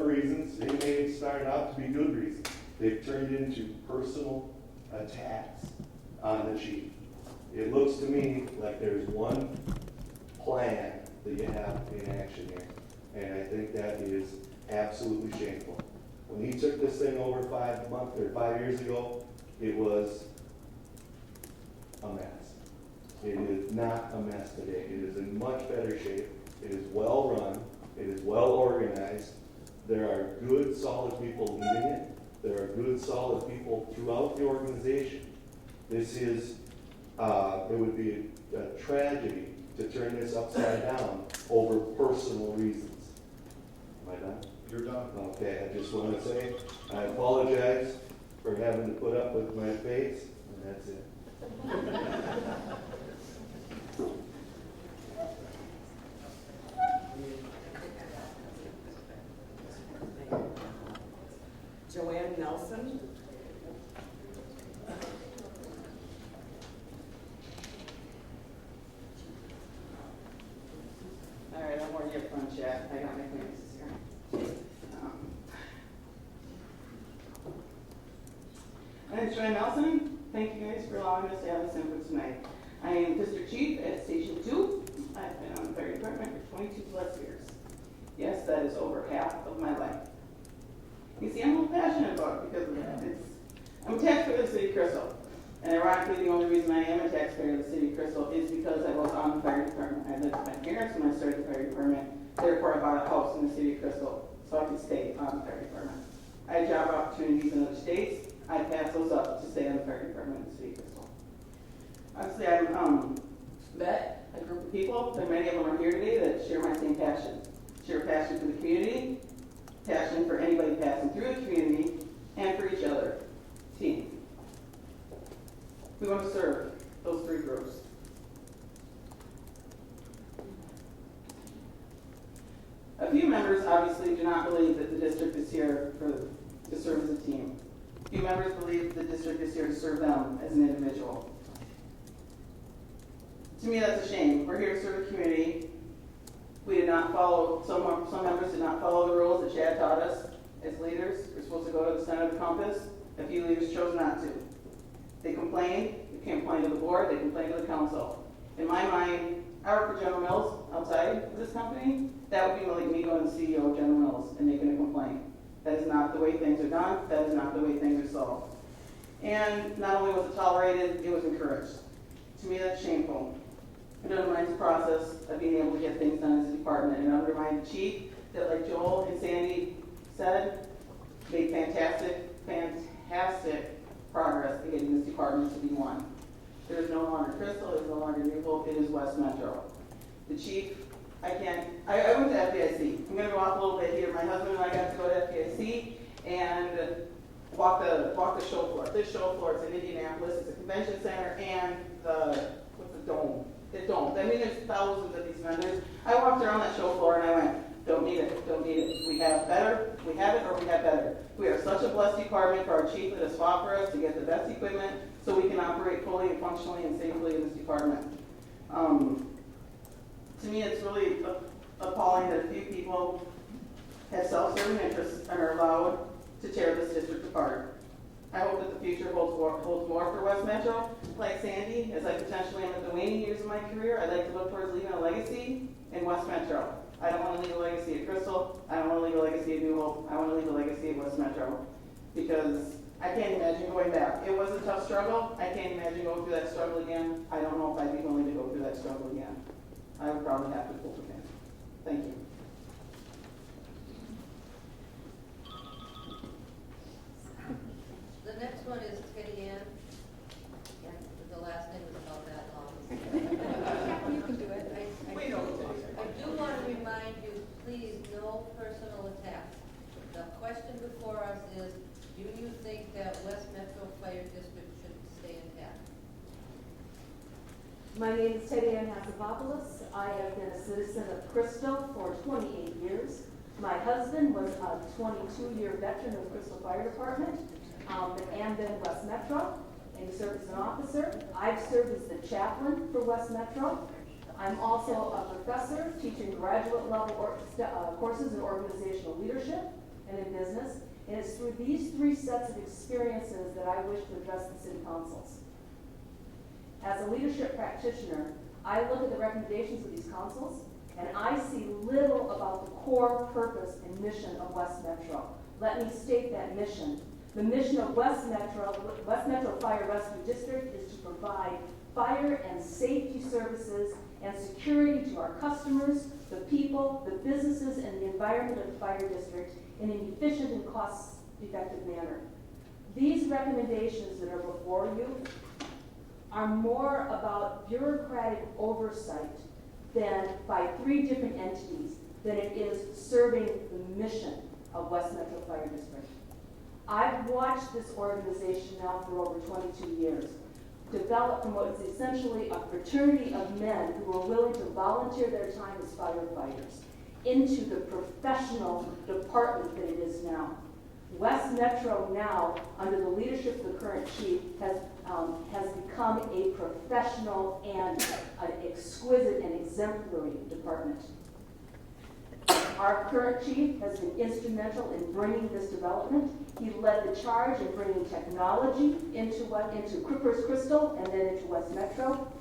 reasons. They may have started out to be good reasons. They've turned into personal attacks on the chief. It looks to me like there's one plan that you have in action here. And I think that is absolutely shameful. When he took this thing over 5 years ago, it was a mess. It is not a mess today. It is in much better shape. It is well run. It is well organized. There are good, solid people leading it. There are good, solid people throughout the organization. This is, it would be a tragedy to turn this upside down over personal reasons. Am I done? You're done. Okay, I just want to say, I apologize for having to put up with my face, and that's it. Joanne Nelson. All right, I'm already up front yet. I got my clearances here. My name is Joanne Nelson. Thank you guys for allowing us to have this input tonight. I am District Chief at Station 2. I've been on the fire department for 22 plus years. Yes, that is over half of my life. You see, I'm a little passionate about it because of that. I'm a taxpayer of the City of Crystal. And ironically, the only reason I am a taxpayer of the City of Crystal is because I was on the fire department. I lived with my parents when I started the fire department. Therefore, I bought a house in the City of Crystal so I could stay on the fire department. I had job opportunities in other states. I passed those up to stay on the fire department in the City of Crystal. Obviously, I'm met a group of people, and many of them are here today, that share my same passion. Share passion for the community, passion for anybody passing through the community, and for each other. Team. We want to serve those three groups. A few members obviously do not believe that the district is here to serve as a team. A few members believe the district is here to serve them as an individual. To me, that's a shame. We're here to serve the community. We did not follow, some members did not follow the rules that Chad taught us as leaders. We're supposed to go to the center of the compass. A few leaders chose not to. They complained to the board, they complained to the council. In my mind, I work for General Mills outside of this company. That would be like me going to the CEO of General Mills and making a complaint. That is not the way things are done. That is not the way things are solved. And not only was it tolerated, it was encouraged. To me, that's shameful. It undermines the process of being able to get things done as a department. It undermines the chief that, like Joel and Sandy said, made fantastic progress in getting this department to be one. There is no longer Crystal, it is no longer Newville, it is West Metro. The chief, I went to FDIC. I'm gonna go off a little bit here. My husband and I got to go to FDIC and walk the show floor. This show floor is in Indianapolis. It's a convention center and what's the dome? The dome. I mean, there's thousands of these vendors. I walked around that show floor and I went, don't need it, don't need it. We have better, we have it or we have better. We are such a blessed department for our chief that has fought for us to get the best equipment so we can operate fully and functionally and safely in this department. To me, it's really appalling that a few people have self-serving interests and are allowed to tear this district apart. I hope that the future holds more for West Metro. Like Sandy, as I potentially am at the waning years of my career, I'd like to look towards leaving a legacy in West Metro. I don't want to leave a legacy at Crystal. I don't want to leave a legacy at New Hope. I want to leave a legacy at West Metro. Because I can't imagine going back. It was a tough struggle. I can't imagine going through that struggle again. I don't know if I'd be willing to go through that struggle again. I would probably have to pull the pin. Thank you. The next one is Teddy Ann. Yeah, the last name is about that long. You can do it. I do want to remind you, please, no personal attacks. The question before us is, do you think that West Metro Fire District should stay intact? My name is Teddy Ann Hasapopoulos. I have been a citizen of Crystal for 28 years. My husband was a 22-year veteran of the Crystal Fire Department and then West Metro, and he served as an officer. I've served as the chaplain for West Metro. I'm also a professor teaching graduate level courses in organizational leadership and in business, and it's through these three sets of experiences that I wish to address the city councils. As a leadership practitioner, I look at the recommendations of these councils, and I see little about the core purpose and mission of West Metro. Let me state that mission. The mission of West Metro Fire Rescue District is to provide fire and safety services and security to our customers, the people, the businesses, and the environment of the fire district in an efficient and cost-effective manner. These recommendations that are before you are more about bureaucratic oversight than by three different entities than it is serving the mission of West Metro Fire District. I've watched this organization now for over 22 years develop from what is essentially a fraternity of men who are willing to volunteer their time as firefighters into the professional department that it is now. West Metro now, under the leadership of the current chief, has become a professional and an exquisite and exemplary department. Our current chief has been instrumental in bringing this development. He led the charge in bringing technology into First Crystal and then into West Metro.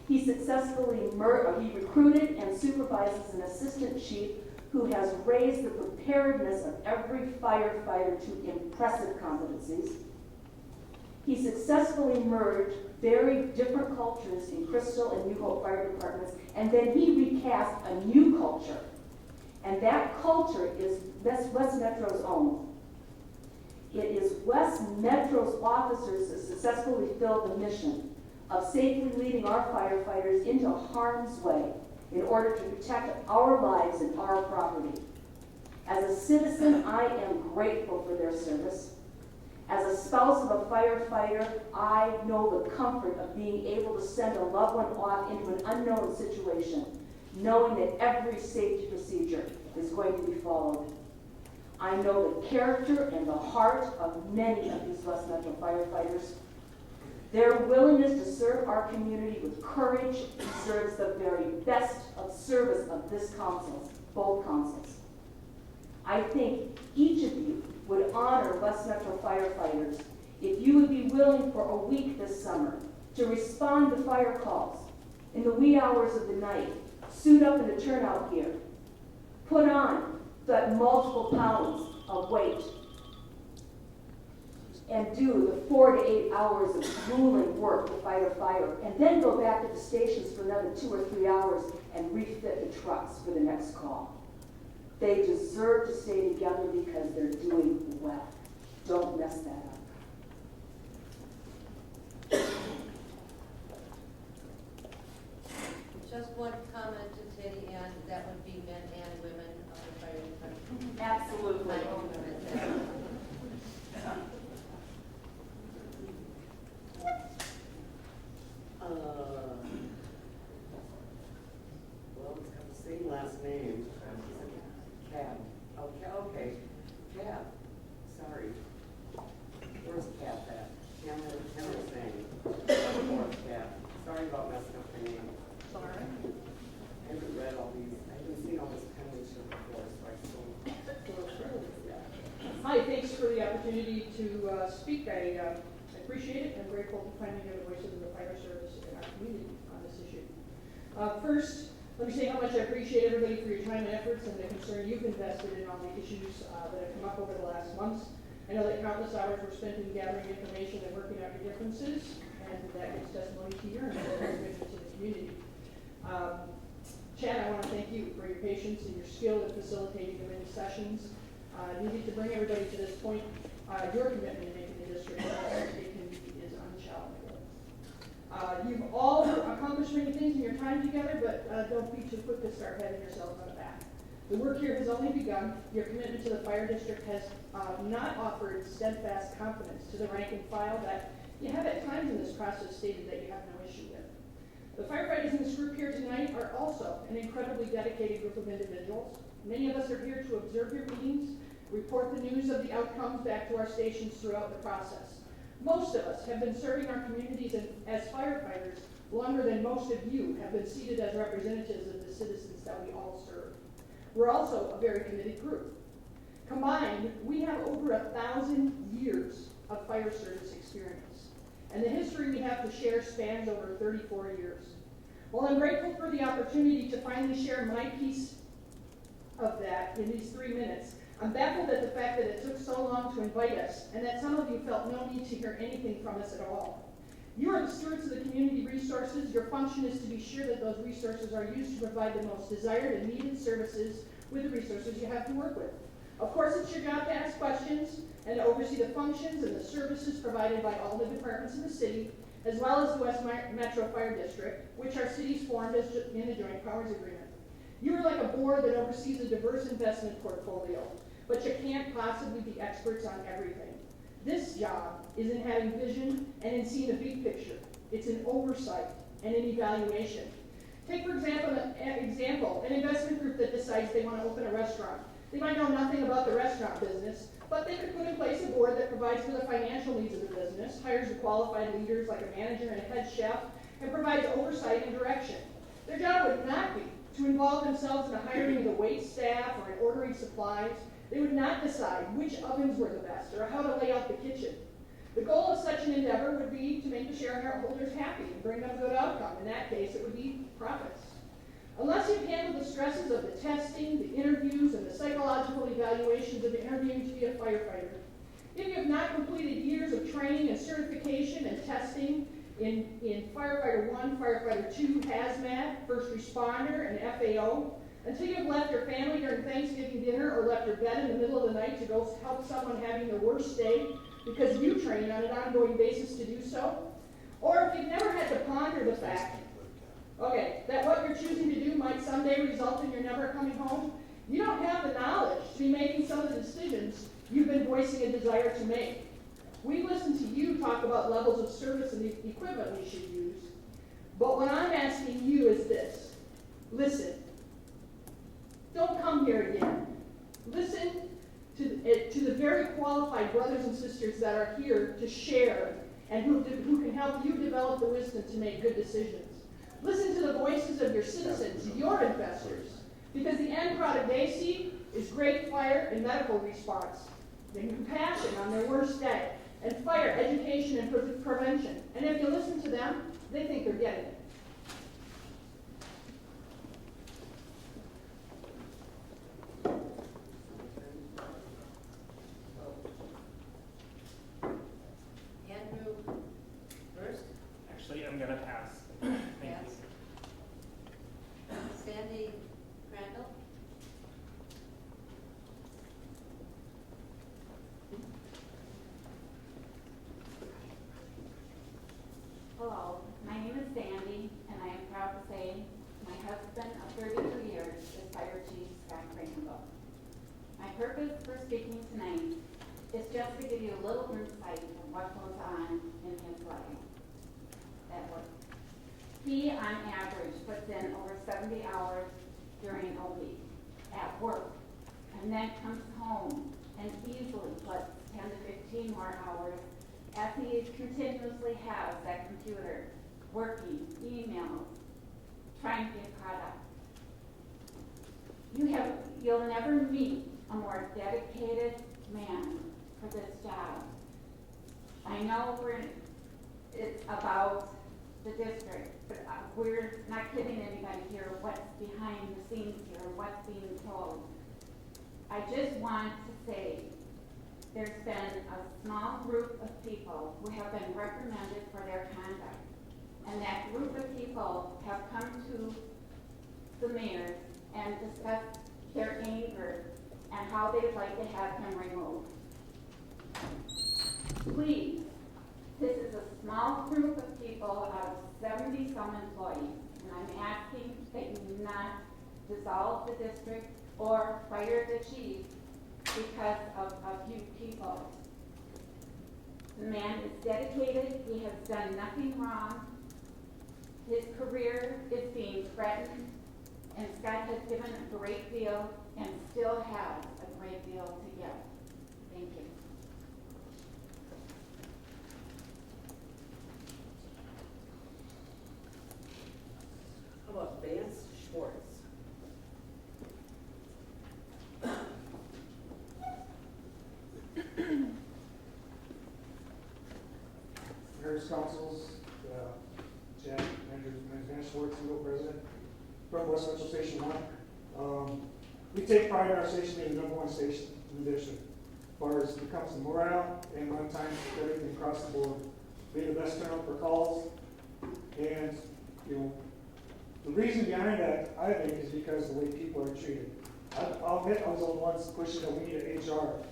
He successfully he recruited and supervises an assistant chief who has raised the preparedness of every firefighter to impressive competencies. He successfully merged very different cultures in Crystal and New Hope fire departments, and then he recast a new culture. And that culture is West Metro's own. It is West Metro's officers that successfully filled the mission of safely leading our firefighters into harm's way in order to protect our lives and our property. As a citizen, I am grateful for their service. As a spouse of a firefighter, I know the comfort of being able to send a loved one off into an unknown situation, knowing that every safety procedure is going to be followed. I know the character and the heart of many of these West Metro firefighters. Their willingness to serve our community with courage deserves the very best of service of this council, both councils. I think each of you would honor West Metro firefighters if you would be willing for a week this summer to respond to fire calls in the wee hours of the night, suit up in the turnout gear, put on that multiple pounds of weight, and do the 4 to 8 hours of grueling work to fight a fire, and then go back to the stations for another 2 or 3 hours and refit the trucks for the next call. They deserve to stay together because they're doing well. Don't mess that up. Just one comment to Teddy, and that would be men and women of the fire department. Absolutely. Well, it's got the same last name. Cab. Okay. Cab. Sorry. Where's Cab at? Cameron saying. Cab. Sorry about messing up the name. Sorry. I haven't read all these. I haven't seen all this penmanship before, so I still. Yeah. Hi, thanks for the opportunity to speak. I appreciate it. I'm grateful to finally hear the voices of the fire service in our community on this issue. First, let me say how much I appreciate everybody for your time and efforts and the concern you've invested in all the issues that have come up over the last months. I know that countless hours were spent in gathering information and working out your differences, and that gives testimony to your commitment to the community. Chad, I want to thank you for your patience and your skill in facilitating the many sessions needed to bring everybody to this point. Your commitment in making the district is unchallengable. You've all accomplished many things in your time together, but don't be too quick to start patting yourselves on the back. The work here has only begun. Your commitment to the fire district has not offered steadfast confidence to the rank and file that you have at times in this process stated that you have no issue with. The firefighters in this group here tonight are also an incredibly dedicated group of individuals. Many of us are here to observe your meetings, report the news of the outcomes back to our stations throughout the process. Most of us have been serving our communities as firefighters longer than most of you have been seated as representatives of the citizens that we all serve. We're also a very committed group. Combined, we have over 1,000 years of fire service experience, and the history we have to share spans over 34 years. While I'm grateful for the opportunity to finally share my piece of that in these 3 minutes, I'm baffled at the fact that it took so long to invite us, and that some of you felt no need to hear anything from us at all. You are the stewards of the community resources. Your function is to be sure that those resources are used to provide the most desired and needed services with the resources you have to work with. Of course, it's your job to ask questions and to oversee the functions and the services provided by all the departments in the city, as well as the West Metro Fire District, which our cities formed in the Joint Powers Agreement. You are like a board that oversees a diverse investment portfolio, but you can't possibly be experts on everything. This job is in having vision and in seeing the big picture. It's an oversight and an evaluation. Take, for example, an investment group that decides they want to open a restaurant. They might know nothing about the restaurant business, but they could put in place a board that provides for the financial needs of the business, hires the qualified leaders like a manager and a head chef, and provides oversight and direction. Their job would not be to involve themselves in the hiring of the wait staff or in ordering supplies. They would not decide which ovens were the best or how to lay out the kitchen. The goal of such an endeavor would be to make the shareholders happy and bring them a good outcome. In that case, it would be profits. Unless you've handled the stresses of the testing, the interviews, and the psychological evaluations of interviewing to be a firefighter, if you have not completed years of training and certification and testing in Firefighter 1, Firefighter 2, Hazmat, First Responder, and FAO, until you've left your family during Thanksgiving dinner or left your bed in the middle of the night to go help someone having their worst day because you train on an ongoing basis to do so, or if you've never had to ponder the fact, that what you're choosing to do might someday result in your never coming home, you don't have the knowledge to be making some of the decisions you've been voicing a desire to make. We listen to you talk about levels of service and the equipment we should use, but what I'm asking you is this. Listen. Don't come here again. Listen to the very qualified brothers and sisters that are here to share and who can help you develop the wisdom to make good decisions. Listen to the voices of your citizens, your investors, because the end product they see is great fire and medical response, and compassion on their worst day, and fire education and prevention. And if you listen to them, they think they're getting it. Andrew first, Actually, I'm gonna pass. Thank you. yes. Sandy Crandall, Hello, my name is Sandy, and I am proud to say my husband of 32 years is Fire Chief Scott Crandall. My purpose for speaking tonight is just to give you a little insight of what goes on in his life at work. He, on average, puts in over 70 hours during a week at work, and then comes home and easily puts 10 to 15 more hours as he continuously has that computer working, emails, trying to get caught up. You'll never meet a more dedicated man for this job. I know it's about the district, but we're not kidding anybody here what's behind the scenes here, what's being told. I just want to say there's been a small group of people who have been reprimanded for their conduct. And that group of people have come to the mayor and discussed their anger and how they'd like to have him removed. Please, this is a small group of people out of 70-some employees, and I'm asking that you not dissolve the district or fire the chief because of a few people. The man is dedicated, he has done nothing wrong. His career is being threatened, and Scott has given a great deal and still has a great deal to give. Thank you. How about Vance Schwartz? councils, Jack, Manager Schwartz, Eagle President, from West Central Station 1. We take pride in our station being the #1 station in the district. As far as when it comes to morale and run time, everything across the board. We have the best turnout for calls, and, the reason behind that, I think, is because of the way people are treated. I'll admit, I was the ones pushing that we need an HR.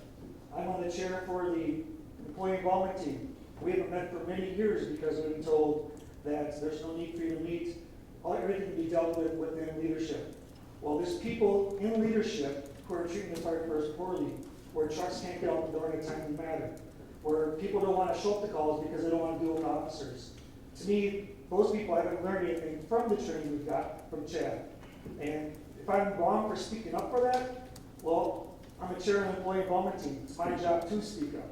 I'm on the chair for the employee involvement team. We haven't met for many years because we've been told that there's no need for you to meet. Everything can be dealt with within leadership. Well, there's people in leadership who are treating the firefighters poorly, where trucks can't get out the door in a timely manner, where people don't want to show up to calls because they don't want to deal with officers. To me, those people haven't learned anything from the training we've got from Chad. And if I'm wrong for speaking up for that, well, I'm a chair of the employee involvement team. It's my job to speak up.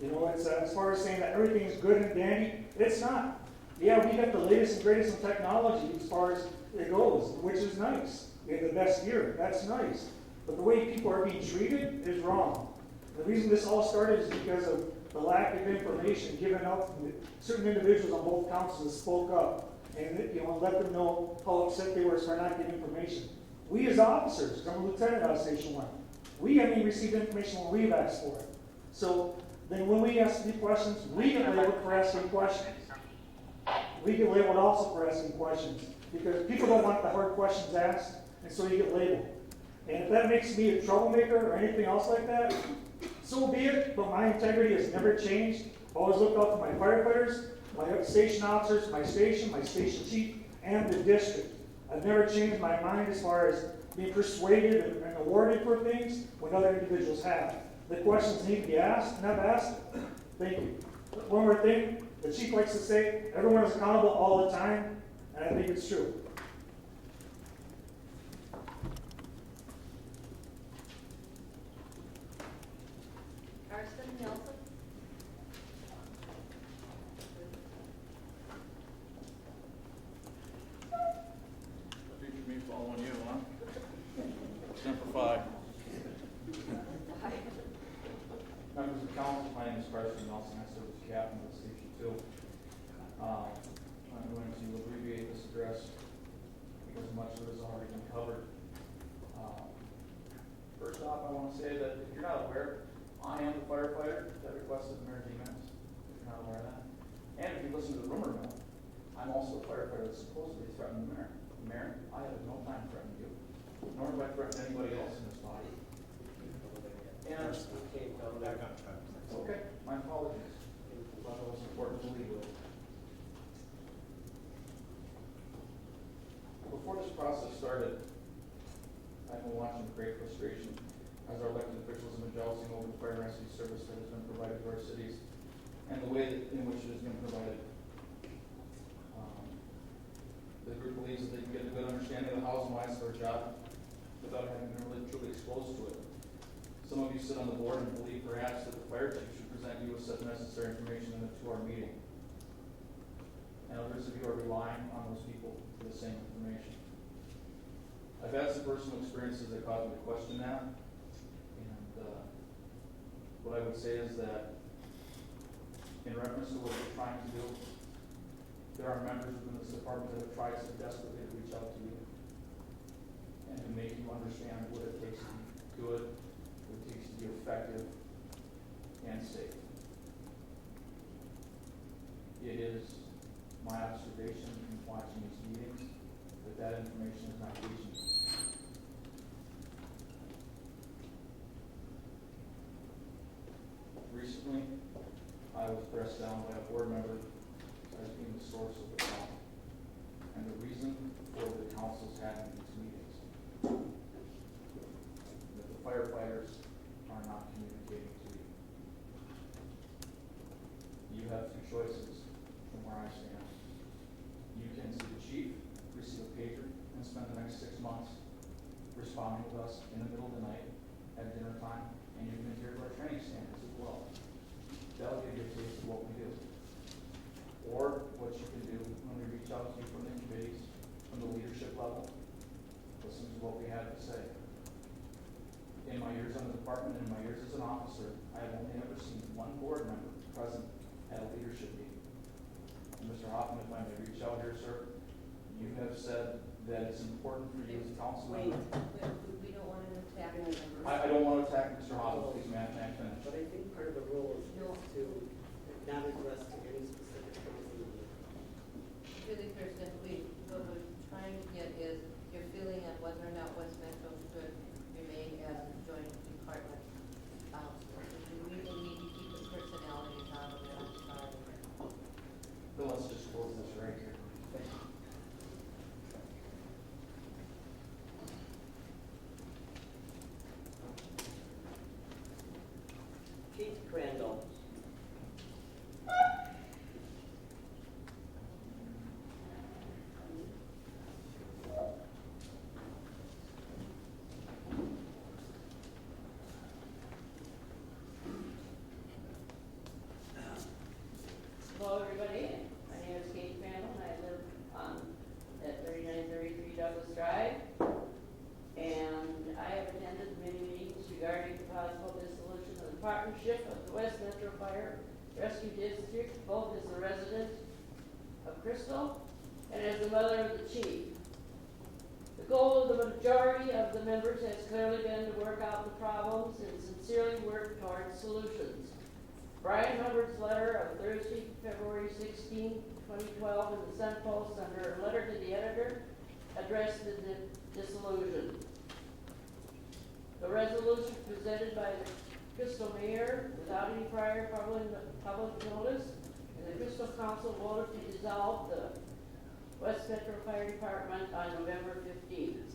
It's as far as saying that everything is good and dandy, it's not. Yeah, we got the latest and greatest in technology as far as it goes, which is nice. We have the best gear, that's nice. But the way people are being treated is wrong. The reason this all started is because of the lack of information given out. Certain individuals on both councils spoke up and let them know how upset they were for not getting information. We as officers, because I'm a lieutenant out of Station 1, we haven't even received information when we've asked for it. So then when we ask these questions, we get labeled for asking questions. We get labeled also for asking questions because people don't want the hard questions asked, and so you get labeled. And if that makes me a troublemaker or anything else like that, so be it, but my integrity has never changed. Always looked out for my firefighters, my station officers, my station chief, and the district. I've never changed my mind as far as being persuaded and awarded for things when other individuals have. The questions need to be asked, and I've asked them. Thank you. One more thing, the chief likes to say, everyone is accountable all the time, and I think it's true. Carson Nelson? Picture me following you, huh? Simplify. Members of council, my name is Carson Nelson. I serve as captain of Station 2. I'm going to abbreviate this address because much of it has already been covered. First off, I want to say that if you're not aware, I am the firefighter that requested the mayor minutes. If you're not aware of that. And if you listen to the rumor mill, I'm also a firefighter that supposedly threatened the mayor. Mayor, I have no time threatening you, nor have I threatened anybody else in this body. And okay, my apologies. I thought that was important to lead with. Before this process started, I've been watching with great frustration as our elected officials have been jousting over the fire and rescue service that has been provided to our cities and the way in which it has been provided. The group believes that they can get a good understanding of the hows and whys of our job without having been really truly exposed to it. Some of you sit on the board and believe perhaps that the fire chief should present you with such necessary information in a 2-hour meeting. And others of you are relying on those people for the same information. I've had some personal experiences that caused me to question that. And what I would say is that in reference to what we're trying to do, there are members within this department that have tried so desperately to reach out to you and to make you understand what it takes to be good, what it takes to be effective and safe. It is my observation in watching these meetings that information is not reaching you. Recently, I was pressed down by a board member as being the source of the problem and the reason for the council's having these meetings. That the firefighters are not communicating to you. You have two choices from where I stand. You can see the chief, receive a pager, and spend the next 6 months responding with us in the middle of the night at dinner time, and you can adhere to our training standards as well. That'll give you a taste of what we do. Or what you can do when we reach out to you from the committees, from the leadership level, listen to what we have to say. In my years on the department and in my years as an officer, I have only ever seen one board member present at a leadership meeting. Mr. Hoffman, if I may reach out here, sir, you have said that it's important for you as a council Wait, member. We don't want an attack on members. I don't want to attack Mr. Hoffman, please, may I finish? but I think part of the rule is No. to not address to any specific council member. Julie Kirsten, what we're trying to get is your feeling on whether or not West Metro should remain as a joint department. We really need to keep the personalities out of it, I'm sorry. Then let's just close this right here. Thank you. Keith Crandall. Hello, everybody. My name is Kate Crandall, and I live at 3933 Douglas Drive. And I have attended many meetings regarding the possible dissolution of the partnership of the West Metro Fire Rescue District, both as a resident of Crystal and as the mother of the chief. The goal of the majority of the members has clearly been to work out the problems and sincerely work towards solutions. Brian Hubbard's letter of Thursday, February 16, 2012 in the Sun Post under a letter to the editor addressed the dissolution. The resolution presented by the Crystal Mayor without any prior public notice, and the Crystal Council voted to dissolve the West Metro Fire Department on November 15th.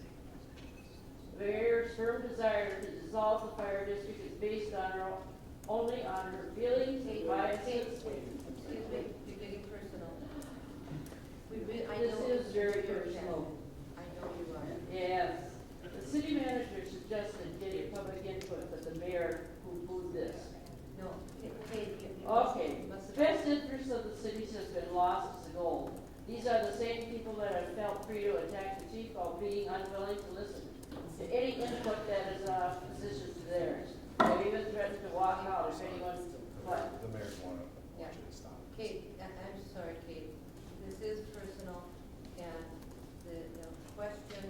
The mayor's firm desire to dissolve the fire district is based only on her feelings and biases. Excuse me, you're getting personal. I This know is very you're personal. I know you are. Yes. The city manager suggested getting public input, but the mayor poo-pooed this. No, Kate, you Okay, must the best interest of the cities has been lost as a goal. These are the same people that have felt free to attack the chief while being unwilling to listen to any input that is opposition to theirs. They've even threatened to walk out if anyone, what? The mayor's one of Yeah. Kate, I'm sorry, Kate. This is personal, and the question,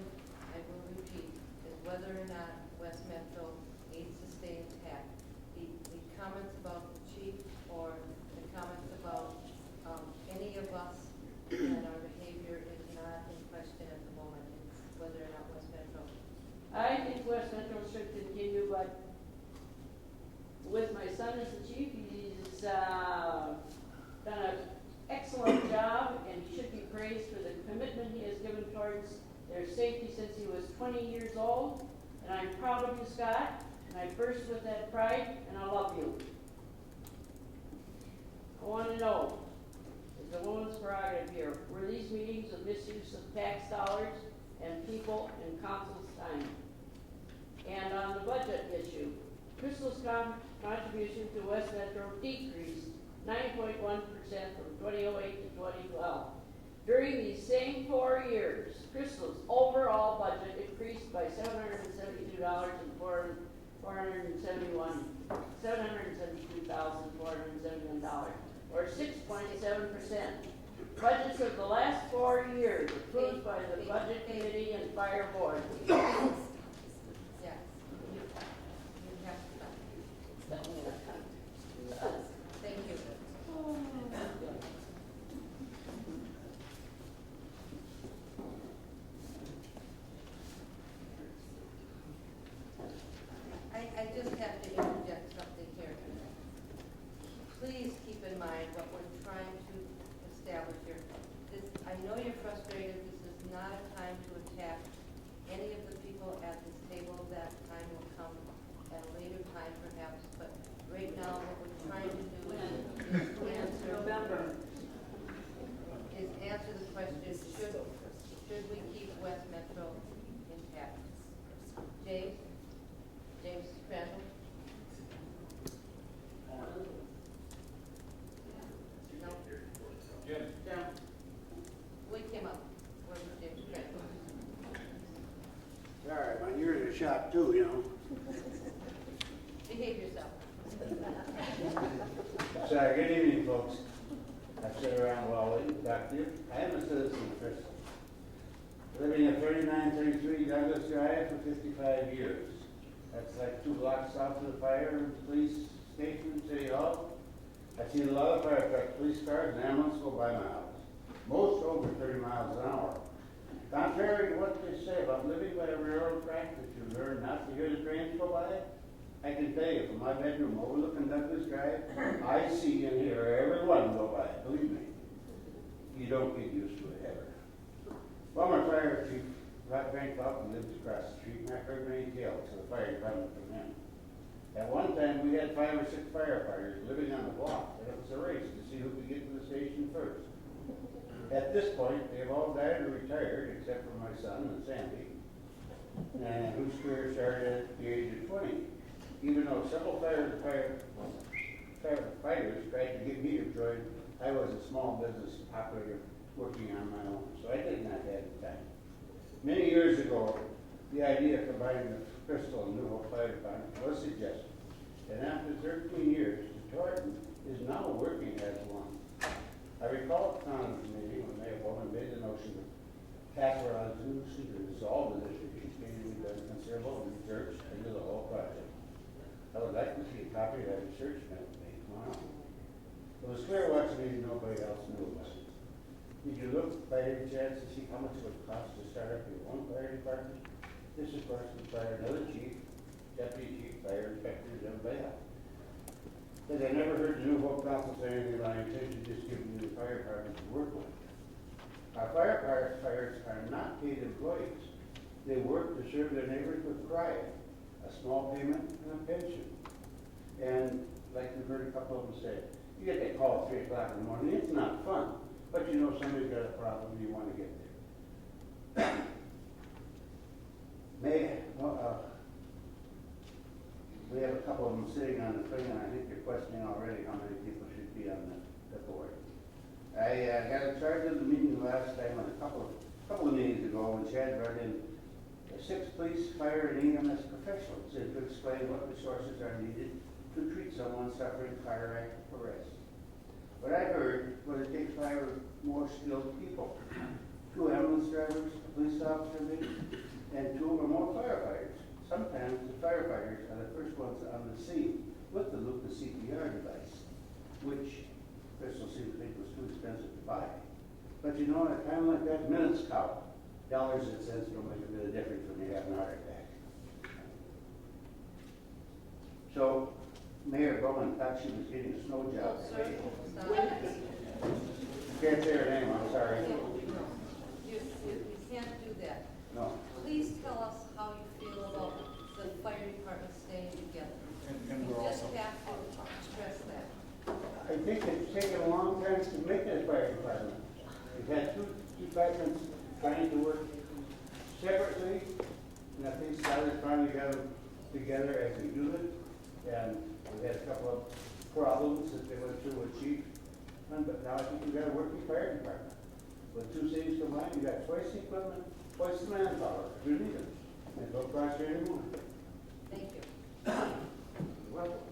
I will repeat, is whether or not West Metro needs to stay intact. The comments about the chief or the comments about any of us and our behavior is not in question at the moment. It's whether or not West Metro. I think West Metro should continue, but with my son as the chief, he's done an excellent job, and he should be praised for the commitment he has given towards their safety since he was 20 years old. And I'm proud of you, Scott, and I burst with that pride, and I love you. I want to know, is the woman's prerogative here, were these meetings a misuse of tax dollars and people and council's time? And on the budget issue, Crystal's contribution to West Metro decreased 9.1% from 2008 to 2012. During these same 4 years, Crystal's overall budget increased by $772,471, or 6.7%. Budgets of the last 4 years approved by the Budget Committee and Fire Board. Yes, you have to stop. Thank you. I just have to interject something here. Please keep in mind what we're trying to establish here. I know you're frustrated. This is not a time to attack any of the people at this table. That time will come at a later time perhaps, but right now what we're trying to do is answer the question, should we keep West Metro intact? James Crandall? No? Jim? We came up. Where's James Crandall? Sorry, my ears are shot too, you know. Behave yourself. Sorry, good evening, folks. sit around while waiting to talk to you. I am a citizen of Crystal. Living at 3933 Douglas Drive for 55 years. That's like 2 blocks south of the fire and police station, City Hall. I've seen a lot of fire trucks, police cars, and ambulance go by my house. Most over 30 miles an hour. Contrary to what they say about living by a railroad track that you learn not to hear the trains go by, I can tell you from my bedroom overlooking Douglas Drive, I see and hear everyone go by. Believe me, you don't get used to it ever. Former fire chief Frank Falcon lives across the street, and I heard many tales of the fire department from him. At one time, we had 5 or 6 firefighters living on the block, and it was a race to see who could get to the station first. At this point, they've all died or retired, except for my son and Sandy, and whose career started at the age of 20. Even though several firefighters tried to get me to join, I was a small business operator working on my own, so I did not have the time. Many years ago, the idea of combining the Crystal and New Hope Fire Department was suggested, and after 13 years, the Torton is now working as one. I recall at the time of the meeting when Mayor Bowman made the notion to pass around to dissolve the district. She stated we've done considerable research into the whole project. I would like to see a copy of that research made tomorrow. It was clear watching me nobody else knew about it. Did you look by any chance to see how much it would cost to start up your own fire department? This, of course, would require another chief, deputy chief, fire inspectors, and layout. Because I never heard the New Hope Council say anything about intention to just giving you the fire department to work with. Our firefighters are not paid employees. They work to serve their neighbors with pride, a small payment and a pension. And like we've heard a couple of them say, you get that call at 3 o'clock in the morning, it's not fun, but you know somebody's got a problem and you want to get there. We have a couple of them sitting on the thing, and I think you're questioning already how many people should be on the board. I got in charge of the meeting last time, a couple of meetings ago, when Chad brought in 6 police, fire, and EMS professionals to explain what resources are needed to treat someone suffering fire arrest. What I heard was it takes 5 or more skilled people, 2 ambulance drivers, a police officer maybe, and 2 or more firefighters. Sometimes the firefighters are the first ones on the scene with the Lucas CPR device, which Crystal seemed to think was too expensive to buy. But you know, at a time like that, minutes count. Dollars and cents don't make a bit of difference when you have an heart attack. So, Mayor Bowman thought she was getting a snow job. Oh, sir, stop. Can't say her name, I'm sorry. You can't do that. No. Please tell us how you feel about the fire department staying together. And You we're just also, have to stress that. I think it's taken a long time to make that fire department. We've had 2 departments trying to work separately, and I think Skyler finally got them together as we do it. And we had a couple of problems that they went through with chief. But now I think we've got a working fire department. With 2 cities combined, you got twice the equipment, twice the manpower. You need them. And don't cost you anymore. Thank you. You're welcome.